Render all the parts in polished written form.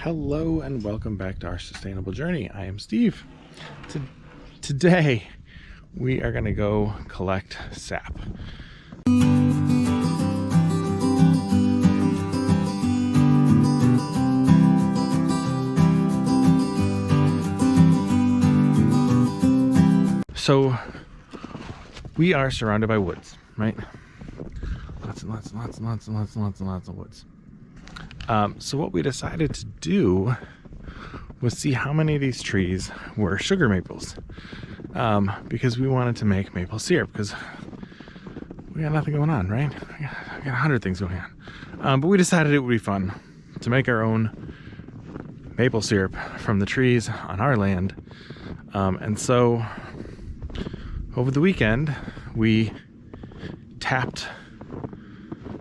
Hello and welcome back to our sustainable journey. I am Steve. Today we are going to go collect sap. So we are surrounded by woods, right? Lots of woods. So what we decided to do was see how many of these trees were sugar maples, because we wanted to make maple syrup, because we got nothing going on, right? We got 100 things going on. But we decided it would be fun to make our own maple syrup from the trees on our land. And so over the weekend, we tapped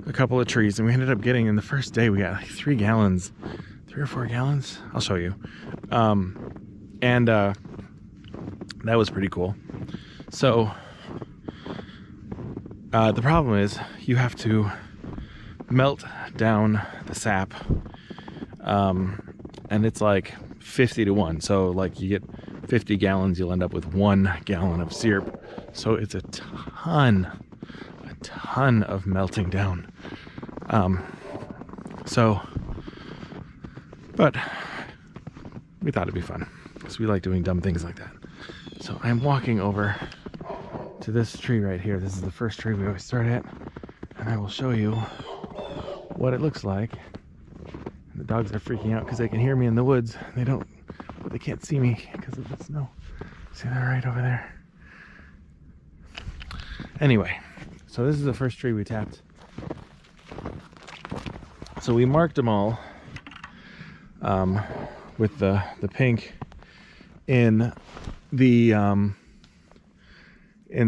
a couple of trees, and we ended up getting, in the first day, we got like 3 or 4 gallons. I'll show you. That was pretty cool. So the problem is you have to melt down the sap, and it's like 50 to 1. So like you get 50 gallons, you'll end up with 1 gallon of syrup. So it's a ton of melting down. But we thought it'd be fun because we like doing dumb things like that. So I'm walking over to this tree right here. This is the first tree we always start at, and I will show you what it looks like. And the dogs are freaking out because they can hear me in the woods. They can't see me because of the snow. See, they're right over there. Anyway, so this is the first tree we tapped. So we marked them all with the pink in the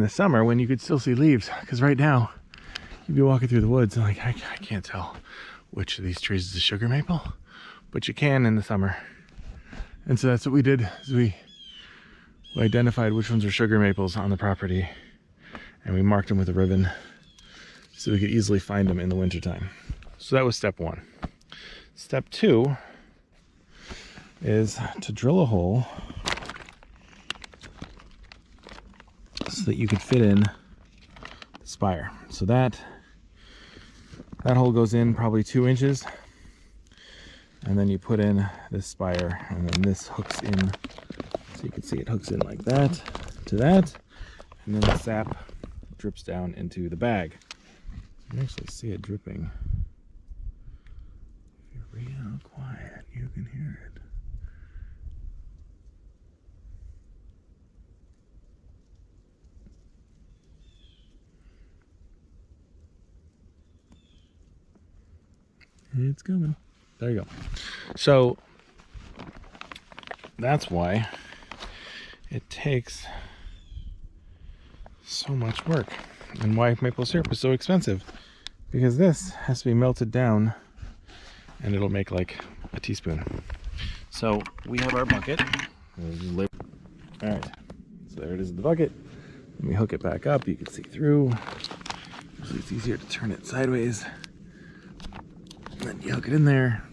summer when you could still see leaves, because right now you'd be walking through the woods and like I can't tell which of these trees is a sugar maple, but you can in the summer. And so that's what we did, is we identified which ones are sugar maples on the property, and we marked them with a ribbon so we could easily find them in the wintertime. So that was step 1. Step 2 is to drill a hole so that you could fit in the spire. So that hole goes in probably 2 inches, and then you put in this spire, and then this hooks in, so you can see it hooks in like that to that, and then the sap drips down into the bag. You can actually see it dripping. If you're real quiet, you can hear it. It's coming. There you go. So that's why it takes so much work, and why maple syrup is so expensive, because this has to be melted down and it'll make like a teaspoon. So we have our bucket. All right, so there it is in the bucket. Let me hook it back up. You can see through. Usually it's easier to turn it sideways. And then you hook it in there.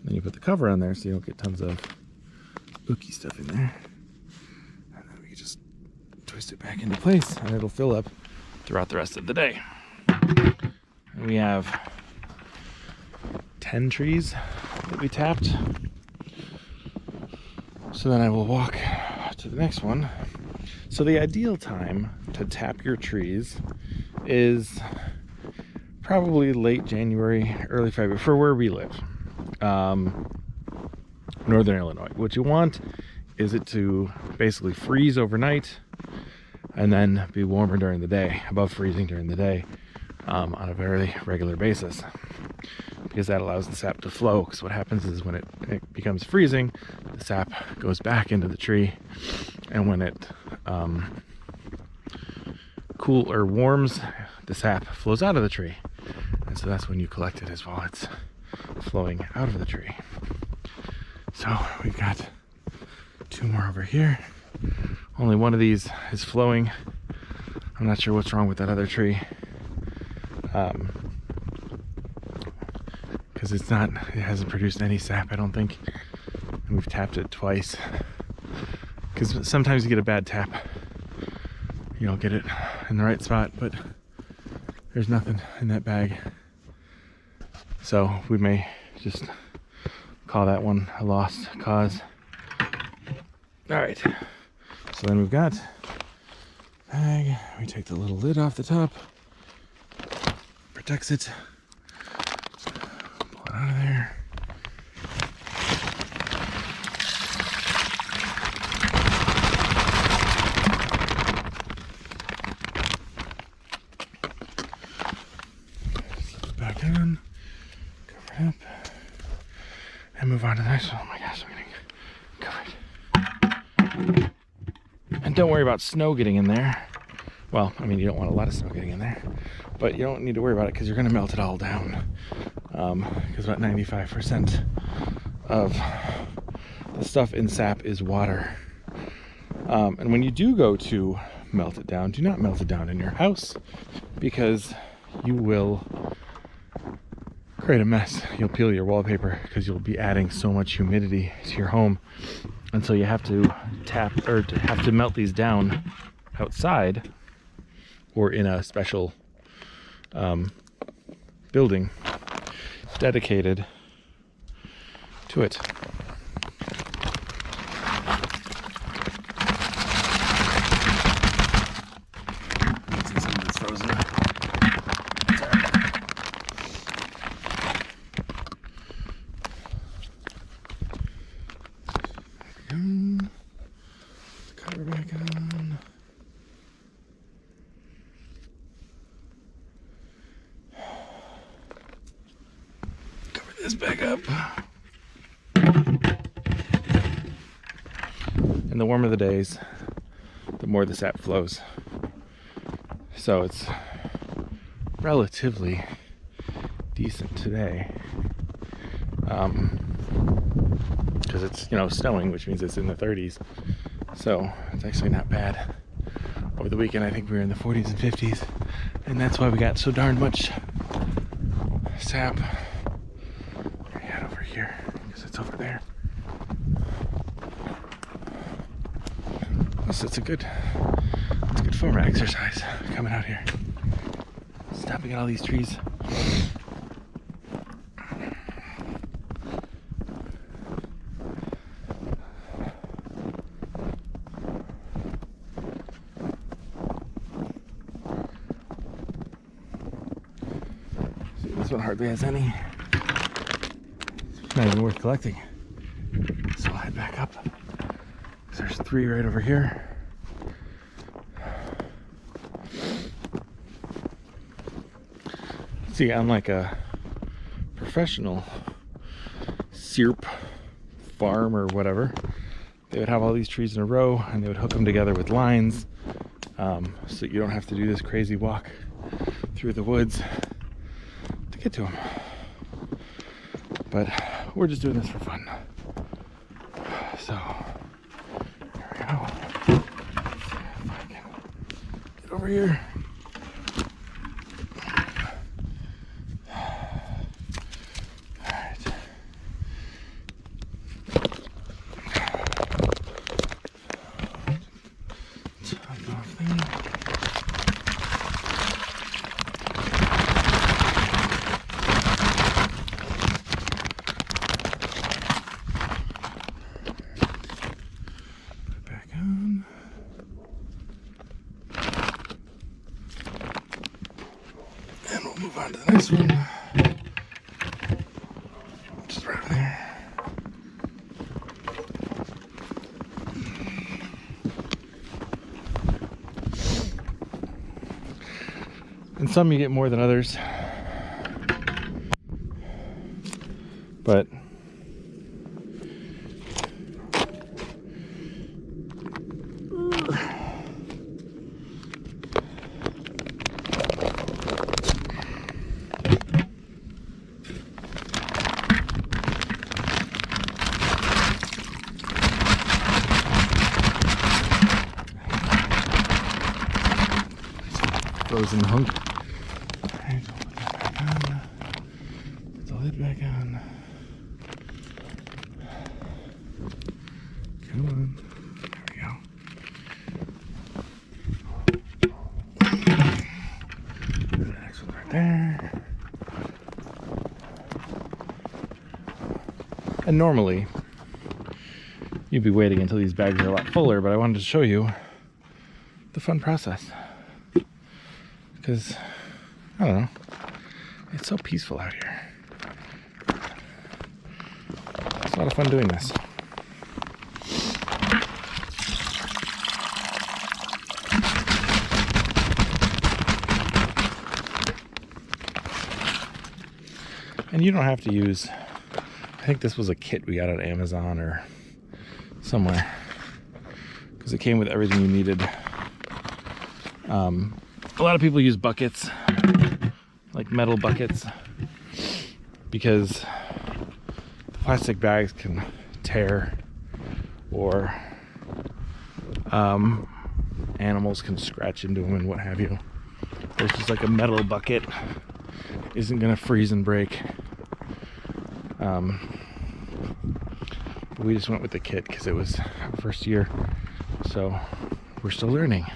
Then you put the cover on there so you don't get tons of ooky stuff in there. And then we can just twist it back into place, and it'll fill up throughout the rest of the day. And we have 10 trees that we tapped. So then I will walk to the next one. So the ideal time to tap your trees is probably late January, early February, for where we live, Northern Illinois. What you want is it to basically freeze overnight and then be warmer during the day, above freezing during the day, on a very regular basis, because that allows the sap to flow. Because what happens is when it becomes freezing, the sap goes back into the tree, and when it cool or warms, the sap flows out of the tree, and so that's when you collect it, as while it's flowing out of the tree. So we've got 2 more over here. Only one of these is flowing. I'm not sure what's wrong with that other tree, because because it hasn't produced any sap, I don't think. And we've tapped it twice, because sometimes you get a bad tap, you don't get it in the right spot, but there's nothing in that bag, so we may just call that one a lost cause. All right, so then we've got bag. We take the little lid off the top, protects it, pull it out of there. Slip it back on, cover it up, and move on to the next one. Oh my gosh, I'm getting covered. And don't worry about snow getting in there. Well, I mean, you don't want a lot of snow getting in there, but you don't need to worry about it because you're going to melt it all down. Because about 95% of the stuff in sap is water. And when you do go to melt it down, do not melt it down in your house, because you will create a mess. You'll peel your wallpaper because you'll be adding so much humidity to your home. And so you have to melt these down outside or in a special building dedicated to it. See some of it's frozen. Cover back on. Cover this back up. And the warmer the days, the more the sap flows. So it's relatively decent today. Because it's, snowing, which means it's in the 30s. So it's actually not bad. Over the weekend, I think we were in the 40s and 50s. And that's why we got so darn much sap. Right over here, because it's over there. Plus, it's a good form of exercise coming out here. Stopping at all these trees. This one hardly has any. It's not even worth collecting. So I'll head back up. There's 3 right over here. See, unlike a professional syrup farm or whatever, they would have all these trees in a row and they would hook them together with lines, so you don't have to do this crazy walk through the woods to get to them. But we're just doing this for fun. So here we go. If I can get over here. Move on to the next one. Just right over there. And some you get more than others. But frozen hunk. Alright, I'll put that back on. Put the lid back on. on. There we go. The next one's right there. And normally, you'd be waiting until these bags are a lot fuller, but I wanted to show you the fun process. Because, I don't know, it's so peaceful out here. It's a lot of fun doing this. And you don't have to use, I think this was a kit we got on Amazon or somewhere, because it came with everything you needed. A lot of people use buckets, like metal buckets, because the plastic bags can tear, or animals can scratch into them and what have you. There's just like a metal bucket, isn't gonna freeze and break. But we just went with the kit because it was our first year, so we're still learning.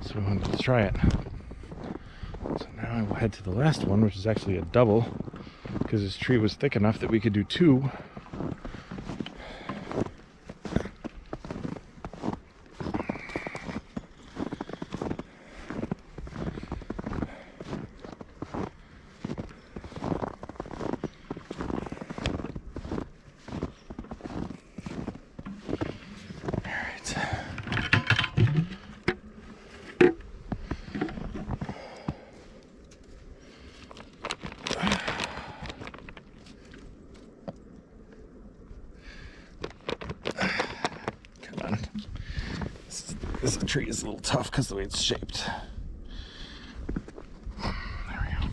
So we wanted to try it. So now I will head to the last one, which is actually a double, because this tree was thick enough that we could do two. This tree is a little tough because the way it's shaped. There we go.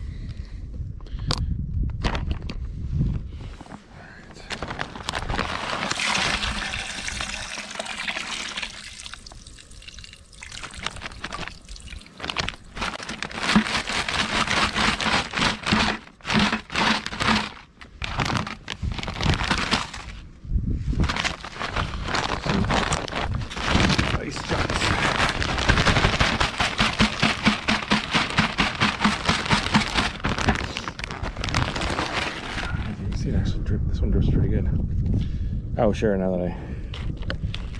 This one drips pretty good. Oh, sure, now that I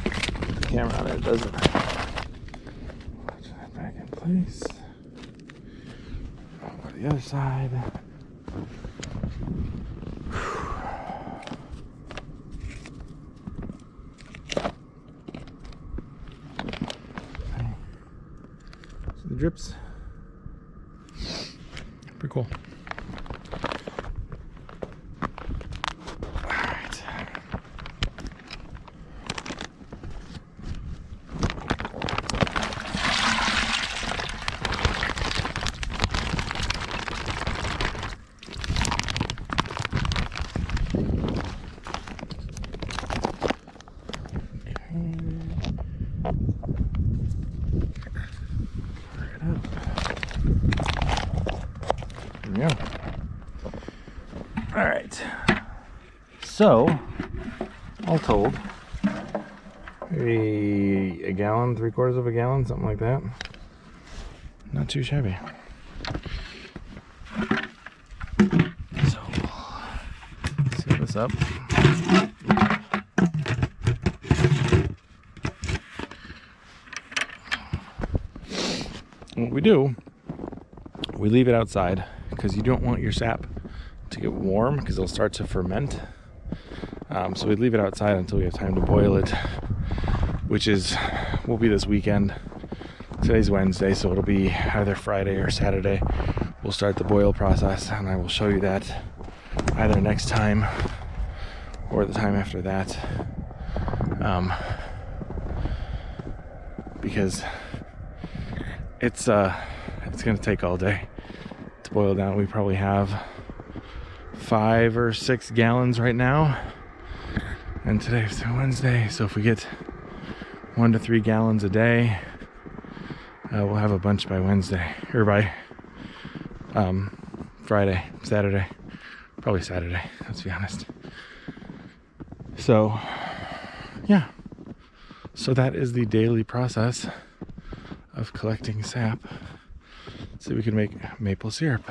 put the camera on it doesn't. Watch that back in place. I'll go to the other side. Okay. So the drips, pretty cool. Yeah. All right. So, all told, maybe a gallon, 3/4 of a gallon, something like that. Not too shabby. So, seal this up. And what we do, we leave it outside because you don't want your sap to get warm because it'll start to ferment. So we leave it outside until we have time to boil it, which will be this weekend. Today's Wednesday, so it'll be either Friday or Saturday. We'll start the boil process, and I will show you that either next time or the time after that. Because it's going to take all day to boil down. We probably have 5 or 6 gallons right now, and today's Wednesday, so if we get 1 to 3 gallons a day, we'll have a bunch by Wednesday, or by Friday, Saturday, probably Saturday, let's be honest. So yeah, So that is the daily process of collecting sap so we can make maple syrup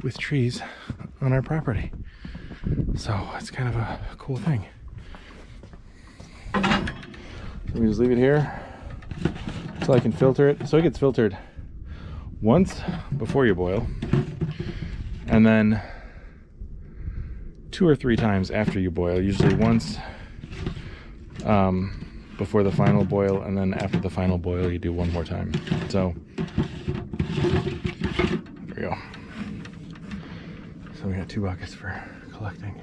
with trees on our property. So it's kind of a cool thing. So we just leave it here so I can filter it. So it gets filtered once before you boil, and then 2 or 3 times after you boil. Usually once before the final boil, and then after the final boil you do 1 more time. So there we go. So we got 2 buckets for collecting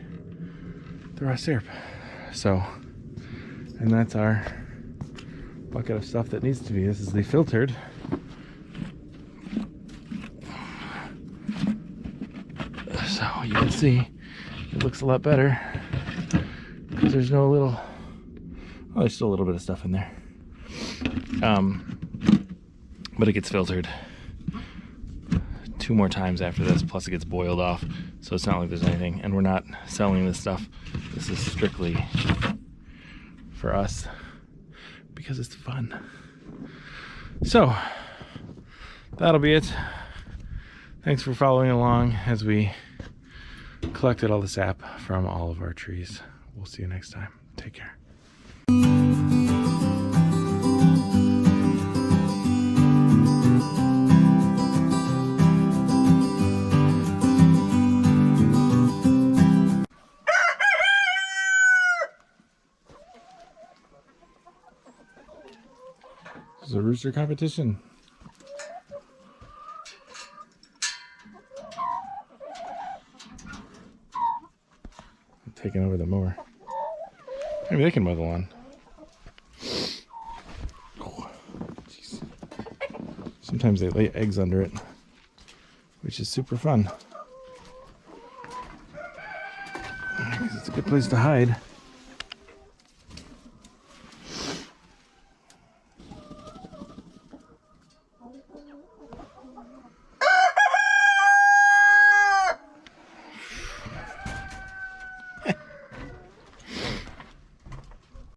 the raw syrup. So, and that's our bucket of stuff that needs to be. This is the filtered. So you can see it looks a lot better because there's no little, oh, there's still a little bit of stuff in there. But it gets filtered 2 more times after this, plus it gets boiled off, so it's not like there's anything. And we're not selling this stuff. This is strictly for us because it's fun. So that'll be it. Thanks for following along as we collected all the sap from all of our trees. We'll see you next time. Take care. This is a rooster competition. I'm taking over the mower. Maybe they can mow the lawn. Oh, jeez. Sometimes they lay eggs under it, which is super fun. Because it's a good place to hide.